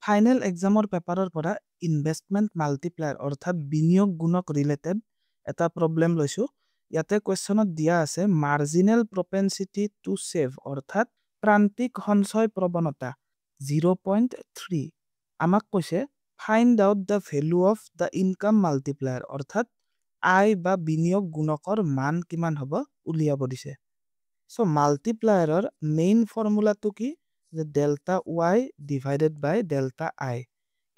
Final এক্সামৰ পেপাৰৰ পৰা investment multiplier অৰ্থাৎ বিনিয়োগ গুণক ৰিলেটেড এটা প্ৰব্লেম লৈছোঁ। ইয়াতে কুৱেশ্যনত দিয়া আছে মাৰ্জিনেল প্ৰপেনচিটি টু ছেভ অৰ্থাৎ প্ৰান্তিক সঞ্চয় প্ৰৱণতা 0.3। আমাক কৈছে find out the value of the income multiplier অৰ্থাৎ আয় বা বিনিয়োগ গুণকৰ মান কিমান হ'ব উলিয়াব দিছে। চ' মাল্টিপ্লায়াৰৰ মেইন ফৰ্মুলাটো কি যে ডেল্টা ৱাই ডিভাইডেড বাই ডেল্টা আই,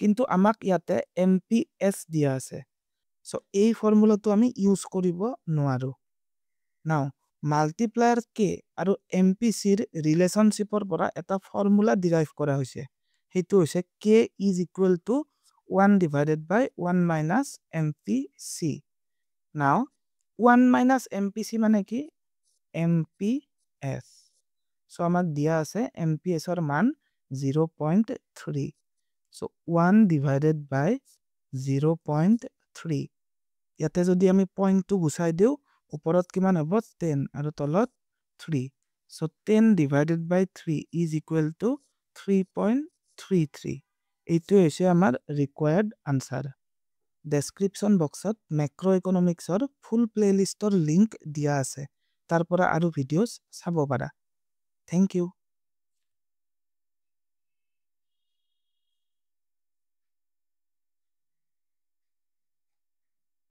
কিন্তু আমাক ইয়াতে MPS দিয়া আছে। চ' এই ফৰ্মুলাটো আমি ইউজ কৰিব নোৱাৰো। নাও মাল্টিপ্লায়াৰ কে আৰু MPCৰ ৰিলেশ্যনশ্বিপৰ পৰা এটা ফৰ্মুলা ডিৰাইভ কৰা হৈছে। সেইটো হৈছে K is equal to 1 divided by 1 minus MPC। Now 1 minus MPC মানে কি MPS। চ' আমাক দিয়া আছে MPSৰ মান 0.3। চ' 1 ডিভাইডেড বাই 0.3। ইয়াতে যদি আমি পইণ্টটো গুচাই দিওঁ ওপৰত কিমান হ'ব 10 আৰু তলত 3। So' 10 divided by 3 is equal to 3.33। এইটোৱে হৈছে আমাৰ ৰিকুৱায়াৰ্ড আনচাৰ। ডেছক্ৰিপশ্যন বক্সত মেক্ৰ' ইকনমিক্সৰ ফুল প্লেলিষ্টৰ লিংক দিয়া আছে, তাৰ পৰা আৰু ভিডিঅ'ছ চাব পাৰা। Thank U.